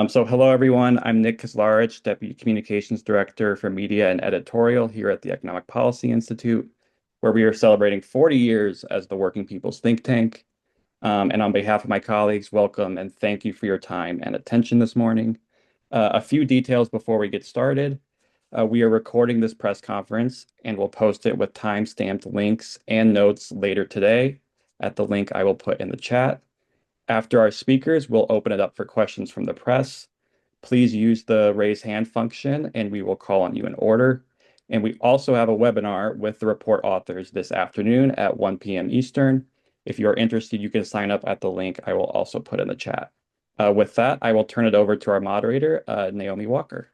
So hello, everyone. I'm Nick Kozlarich, Deputy Communications Director for Media and Editorial here at the Economic Policy Institute, where we are celebrating 40 years as the working people's think tank. And on behalf of my colleagues, welcome and thank you for your time and attention this morning. A few details before we get started. We are recording this press conference and we'll post it with time-stamped links and notes later today at the link I will put in the chat. After our speakers, we'll open it up for questions from the press. Please use the raise hand function and we will call on you in order. And we also have a webinar with the report authors this afternoon at 1 p.m. Eastern. If you're interested, you can sign up at the link I will also put in the chat. With that, I will turn it over to our moderator, Naomi Walker.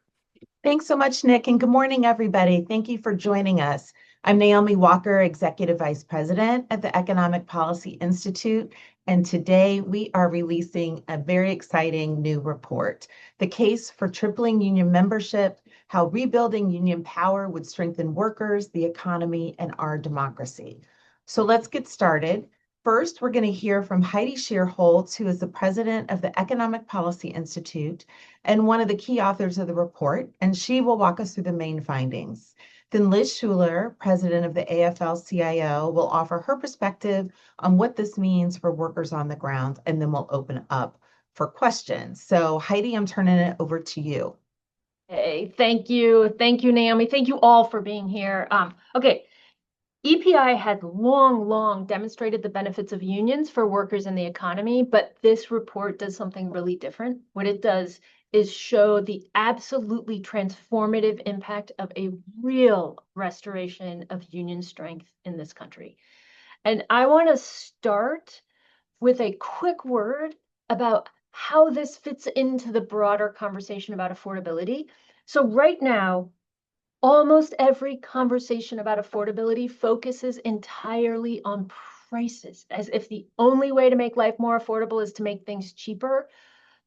Thanks so much, Nick, and good morning, everybody. Thank you for joining us. I'm Naomi Walker, Executive Vice President at the Economic Policy Institute, and today we are releasing a very exciting new report, The Case for Tripling Union Membership, How Rebuilding Union Power Would Strengthen Workers, the Economy, and Our Democracy. So let's get started. First, we're going to hear from Heidi Shierholz, who is the president of the Economic Policy Institute and one of the key authors of the report, and she will walk us through the main findings. Then Liz Shuler, president of the AFL-CIO, will offer her perspective on what this means for workers on the ground, and then we'll open up for questions. So Heidi, I'm turning it over to you. Hey, thank you. Thank you, Naomi. Thank you all for being here. Okay. EPI had long demonstrated the benefits of unions for workers in the economy, but this report does something really different. What it does is show the absolutely transformative impact of a real restoration of union strength in this country. And I want to start with a quick word about how this fits into the broader conversation about affordability. So right now, almost every conversation about affordability focuses entirely on prices, as if the only way to make life more affordable is to make things cheaper.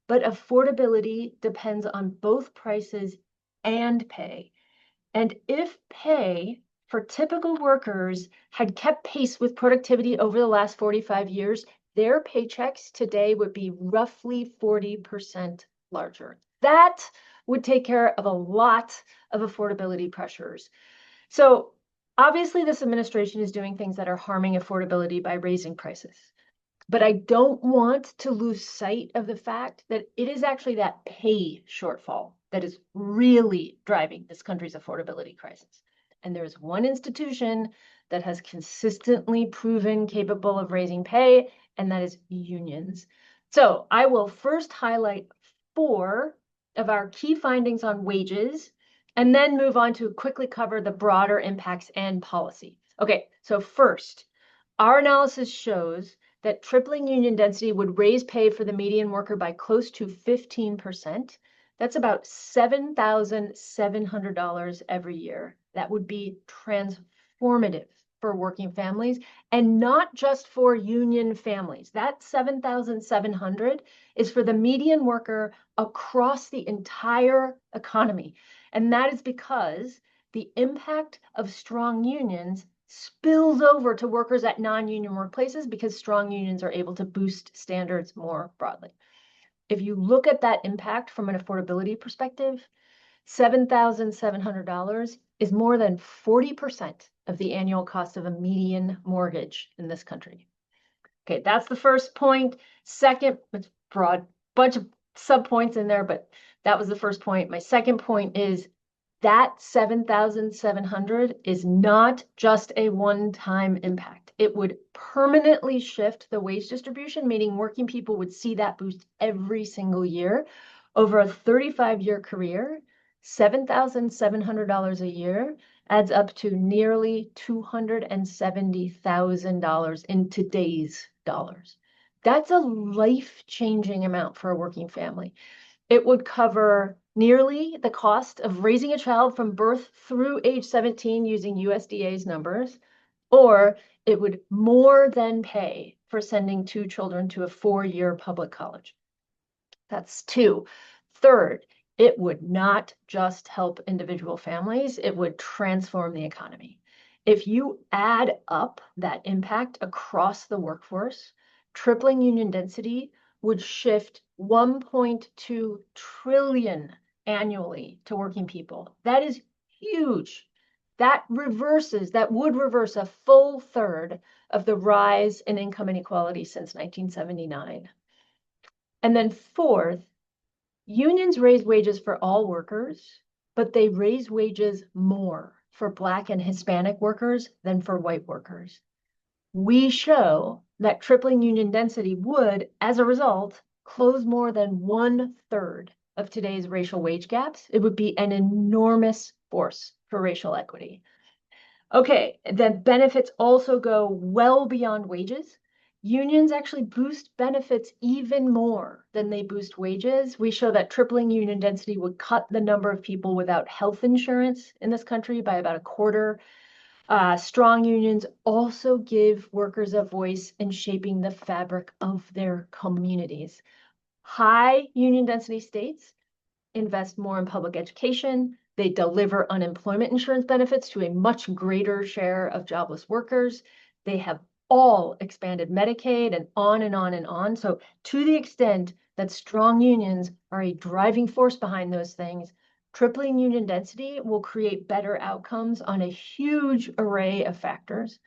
But affordability depends on both prices and pay. And if pay for typical workers had kept pace with productivity over the last 45 years, their paychecks today would be roughly 40% larger. That would take care of a lot of affordability pressures. So obviously this administration is doing things that are harming affordability by raising prices. But I don't want to lose sight of the fact that it is actually that pay shortfall that is really driving this country's affordability crisis. And there is one institution that has consistently proven capable of raising pay, and that is unions. So I will first highlight 4 of our key findings on wages, and then move on to quickly cover the broader impacts and policy. Okay, so first, our analysis shows that tripling union density would raise pay for the median worker by close to 15%. That's about $7,700 every year. That would be transformative for working families, and not just for union families. That $7,700 is for the median worker across the entire economy. And that is because the impact of strong unions spills over to workers at non-union workplaces because strong unions are able to boost standards more broadly. If you look at that impact from an affordability perspective, $7,700 is more than 40% of the annual cost of a median mortgage in this country. Okay, that's the first point. Second, it's broad, bunch of subpoints in there, but that was the first point. My second point is that $7,700 is not just a one-time impact. It would permanently shift the wage distribution, meaning working people would see that boost every single year. Over a 35-year career, $7,700 a year adds up to nearly $270,000 in today's dollars. That's a life-changing amount for a working family. It would cover nearly the cost of raising a child from birth through age 17 using USDA's numbers, or it would more than pay for sending 2 children to a 4-year public college. That's 2. Third, it would not just help individual families, it would transform the economy. If you add up that impact across the workforce, tripling union density would shift 1.2 trillion annually to working people. That is huge. That would reverse a full third of the rise in income inequality since 1979. And then fourth, unions raise wages for all workers, but they raise wages more for Black and Hispanic workers than for white workers. We show that tripling union density would, as a result, close more than 1/3 of today's racial wage gaps. It would be an enormous force for racial equity. Okay, the benefits also go well beyond wages. Unions actually boost benefits even more than they boost wages. We show that tripling union density would cut the number of people without health insurance in this country by about a quarter. Strong unions also give workers a voice in shaping the fabric of their communities. High union density states invest more in public education. They deliver unemployment insurance benefits to a much greater share of jobless workers. They have all expanded Medicaid and on and on and on. So to the extent that strong unions are a driving force behind those things, tripling union density will create better outcomes on a huge array of factors.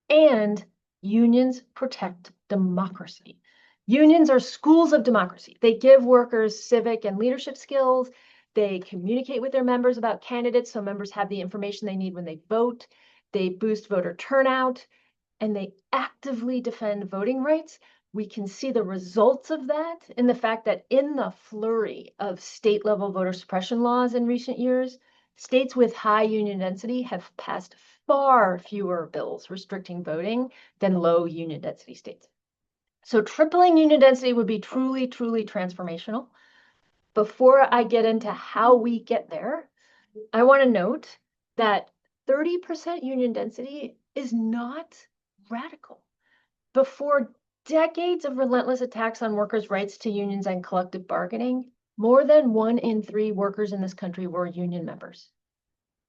And unions protect democracy. Unions are schools of democracy. They give workers civic and leadership skills. They communicate with their members about candidates so members have the information they need when they vote. They boost voter turnout, and they actively defend voting rights. We can see the results of that in the fact that in the flurry of state-level voter suppression laws in recent years, states with high union density have passed far fewer bills restricting voting than low union density states. So tripling union density would be truly, truly transformational. Before I get into how we get there, I want to note that 30% union density is not radical. Before decades of relentless attacks on workers' rights to unions and collective bargaining, more than 1 in 3 workers in this country were union members.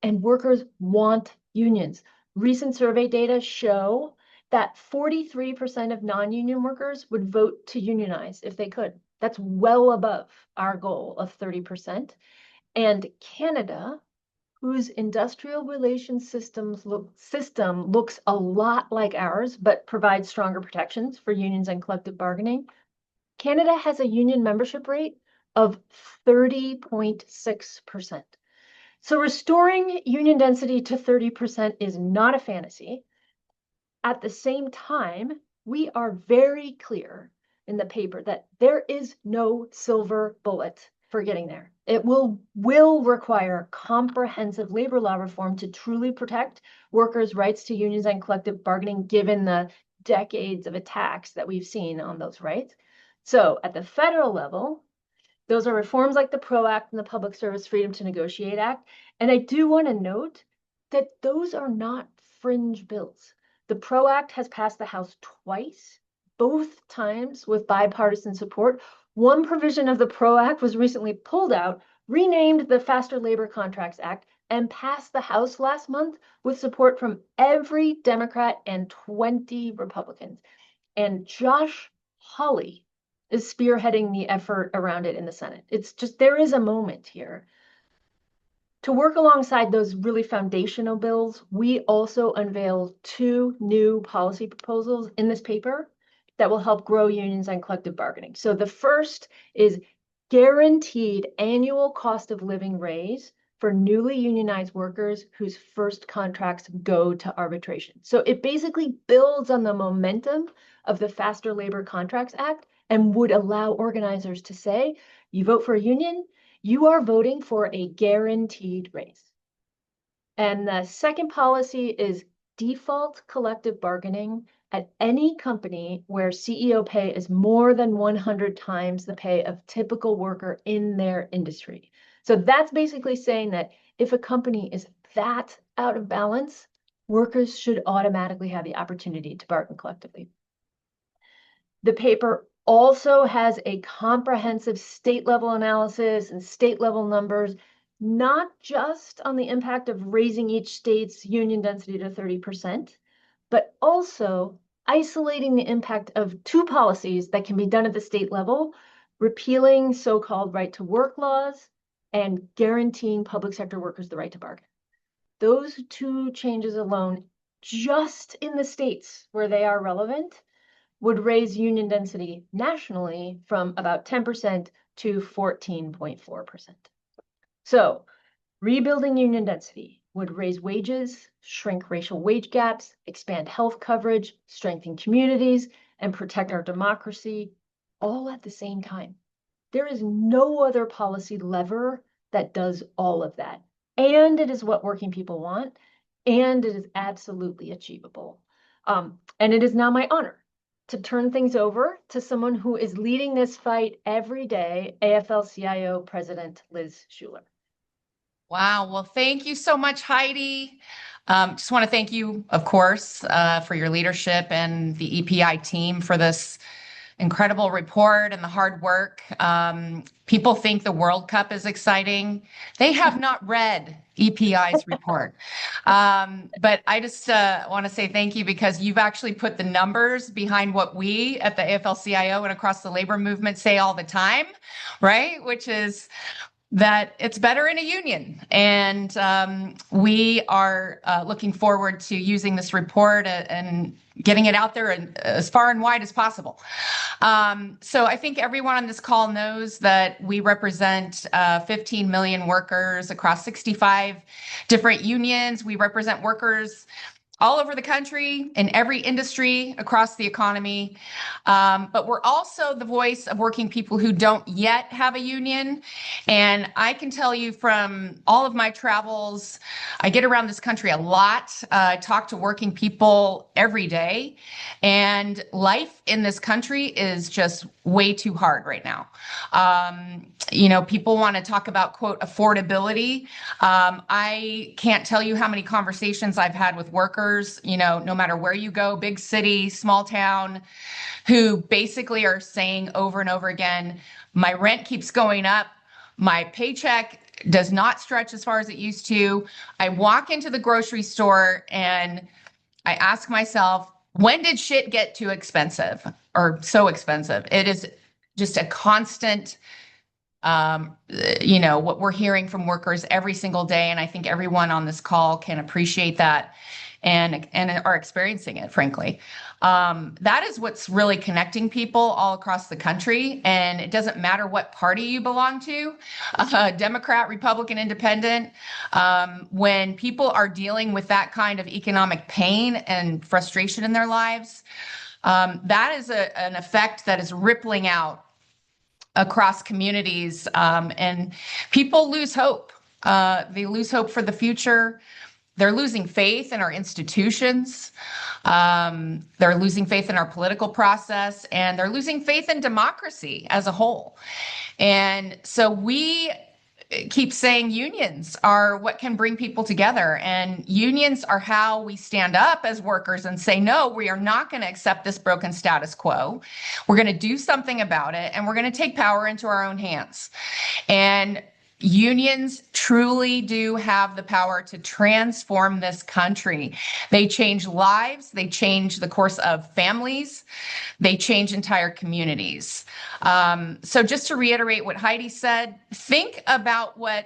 And workers want unions. Recent survey data show that 43% of non-union workers would vote to unionize if they could. That's well above our goal of 30%. And Canada, whose industrial relations system looks a lot like ours, but provides stronger protections for unions and collective bargaining, Canada has a union membership rate of 30.6%. So restoring union density to 30% is not a fantasy. At the same time, we are very clear in the paper that there is no silver bullet for getting there. It will require comprehensive labor law reform to truly protect workers' rights to unions and collective bargaining, given the decades of attacks that we've seen on those rights. So at the federal level, those are reforms like the PRO Act and the Public Service Freedom to Negotiate Act. And I do want to note that those are not fringe bills. The PRO Act has passed the House twice, both times with bipartisan support. One provision of the PRO Act was recently pulled out, renamed the Faster Labor Contracts Act, and passed the House last month with support from every Democrat and 20 Republicans. And Josh Hawley is spearheading the effort around it in the Senate. It's just, there is a moment here. To work alongside those really foundational bills, we also unveiled 2 new policy proposals in this paper that will help grow unions and collective bargaining. So the first is guaranteed annual cost of living raise for newly unionized workers whose first contracts go to arbitration. So it basically builds on the momentum of the Faster Labor Contracts Act and would allow organizers to say, you vote for a union, you are voting for a guaranteed raise. And the second policy is default collective bargaining at any company where CEO pay is more than 100 times the pay of typical worker in their industry. So that's basically saying that if a company is that out of balance, workers should automatically have the opportunity to bargain collectively. The paper also has a comprehensive state-level analysis and state-level numbers, not just on the impact of raising each state's union density to 30%, but also isolating the impact of two policies that can be done at the state level, repealing so-called right to work laws and guaranteeing public sector workers the right to bargain. Those two changes alone, just in the states where they are relevant, would raise union density nationally from about 10% to 14.4%. So rebuilding union density would raise wages, shrink racial wage gaps, expand health coverage, strengthen communities, and protect our democracy, all at the same time. There is no other policy lever that does all of that. And it is what working people want, and it is absolutely achievable. And it is now my honor to turn things over to someone who is leading this fight every day, AFL-CIO President Liz Shuler. Wow. Well, thank you so much, Heidi. Just want to thank you, of course, for your leadership and the EPI team for this incredible report and the hard work. People think the World Cup is exciting. They have not read EPI's report. But I just want to say thank you because you've actually put the numbers behind what we at the AFL-CIO and across the labor movement say all the time, right? Which is that it's better in a union. And we are looking forward to using this report and getting it out there and as far and wide as possible. So I think everyone on this call knows that we represent 15 million workers across 65 different unions. We represent workers all over the country, in every industry, across the economy. But we're also the voice of working people who don't yet have a union. And I can tell you from all of my travels, I get around this country a lot. I talk to working people every day. And life in this country is just way too hard right now. People want to talk about, quote, affordability. I can't tell you how many conversations I've had with workers, no matter where you go, big city, small town, who basically are saying over and over again, my rent keeps going up. My paycheck does not stretch as far as it used to. I walk into the grocery store and I ask myself, when did shit get too expensive or so expensive? It is just a constant, what we're hearing from workers every single day. And I think everyone on this call can appreciate that and are experiencing it, frankly. That is what's really connecting people all across the country. And it doesn't matter what party you belong to, Democrat, Republican, Independent. When people are dealing with that kind of economic pain and frustration in their lives, that is an effect that is rippling out across communities, and people lose hope. They lose hope for the future. They're losing faith in our institutions. They're losing faith in our political process, and they're losing faith in democracy as a whole. And so we keep saying unions are what can bring people together, and unions are how we stand up as workers and say, no, we are not going to accept this broken status quo. We're going to do something about it, and we're going to take power into our own hands. And unions truly do have the power to transform this country. They change lives. They change the course of families. They change entire communities. So just to reiterate what Heidi said, think about what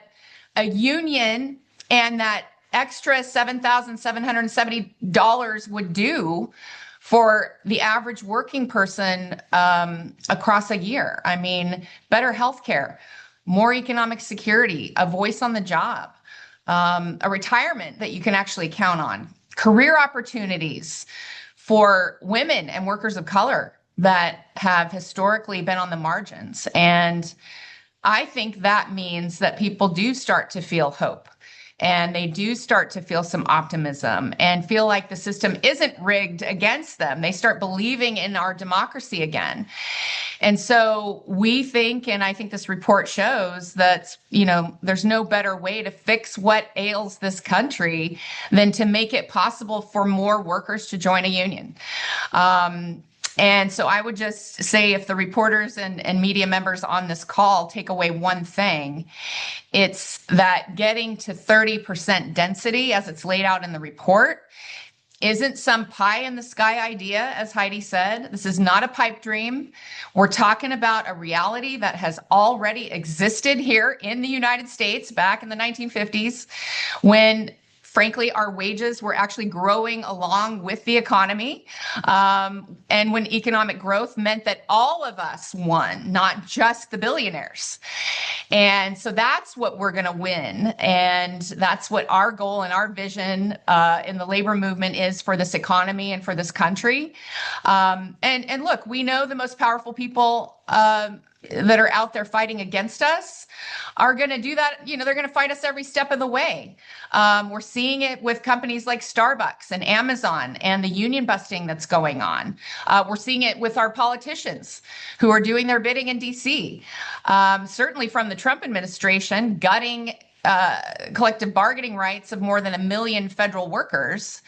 a union and that extra $7,770 would do for the average working person across a year. I mean, better healthcare, more economic security, a voice on the job, a retirement that you can actually count on, career opportunities for women and workers of color that have historically been on the margins. And I think that means that people do start to feel hope, and they do start to feel some optimism and feel like the system isn't rigged against them. They start believing in our democracy again. And so we think, and I think this report shows that, there's no better way to fix what ails this country than to make it possible for more workers to join a union. And so I would just say, if the reporters and media members on this call take away one thing, it's that getting to 30% density as it's laid out in the report isn't some pie in the sky idea, as Heidi said. This is not a pipe dream. We're talking about a reality that has already existed here in the United States back in the 1950s when, frankly, our wages were actually growing along with the economy. And when economic growth meant that all of us won, not just the billionaires. And so that's what we're going to win. And that's what our goal and our vision in the labor movement is for this economy and for this country. And look, we know the most powerful people that are out there fighting against us are going to do that. You know, they're going to fight us every step of the way. We're seeing it with companies like Starbucks and Amazon and the union busting that's going on. We're seeing it with our politicians who are doing their bidding in DC. Certainly from the Trump administration, gutting collective bargaining rights of more than 1 million federal workers.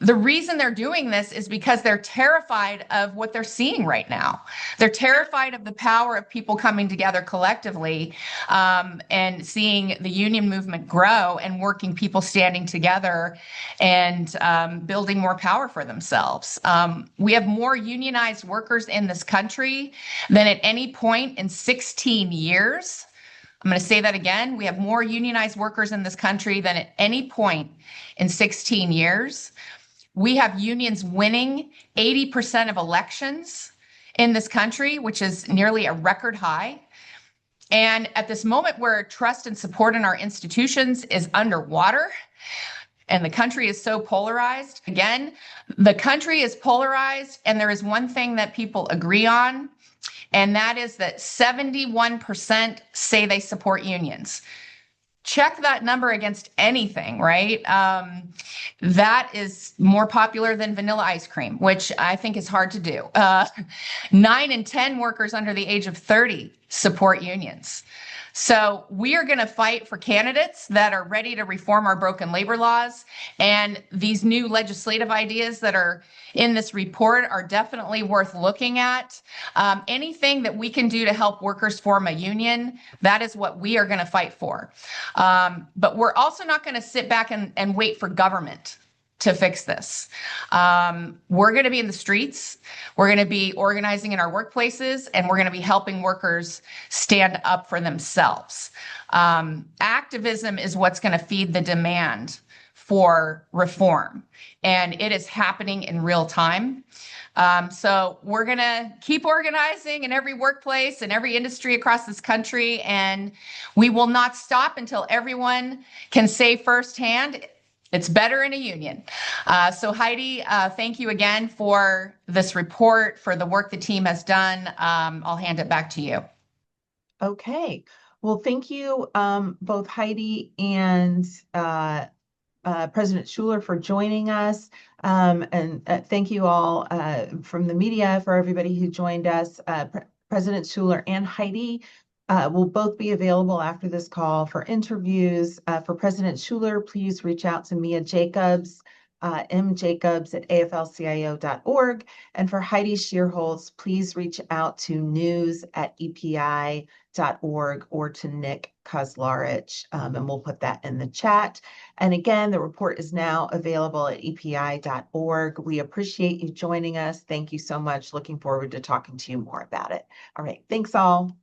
The reason they're doing this is because they're terrified of what they're seeing right now. They're terrified of the power of people coming together collectively and seeing the union movement grow and working people standing together and building more power for themselves. We have more unionized workers in this country than at any point in 16 years. I'm going to say that again. We have more unionized workers in this country than at any point in 16 years. We have unions winning 80% of elections in this country, which is nearly a record high. And at this moment where trust and support in our institutions is underwater and the country is so polarized, again, the country is polarized, and there is one thing that people agree on, and that is that 71% say they support unions. Check that number against anything, right? That is more popular than vanilla ice cream, which I think is hard to do. 9 in 10 workers under the age of 30 support unions. So we are going to fight for candidates that are ready to reform our broken labor laws. And these new legislative ideas that are in this report are definitely worth looking at. Anything that we can do to help workers form a union, that is what we are going to fight for. But we're also not going to sit back and wait for government to fix this. We're going to be in the streets. We're going to be organizing in our workplaces, and we're going to be helping workers stand up for themselves. Activism is what's going to feed the demand for reform, and it is happening in real time. So we're going to keep organizing in every workplace and every industry across this country, and we will not stop until everyone can say firsthand, it's better in a union. So Heidi, thank you again for this report, for the work the team has done. I'll hand it back to you. Okay. Well, thank you, both Heidi and President Shuler for joining us. And thank you all from the media for everybody who joined us. President Shuler and Heidi will both be available after this call for interviews. For President Shuler, please reach out to Mia Jacobs, mjacobs@aflcio.org. And for Heidi Shierholz, please reach out to news@epi.org or to Nick Kozlarich, and we'll put that in the chat. And again, the report is now available at epi.org. We appreciate you joining us. Thank you so much. Looking forward to talking to you more about it. All right. Thanks all.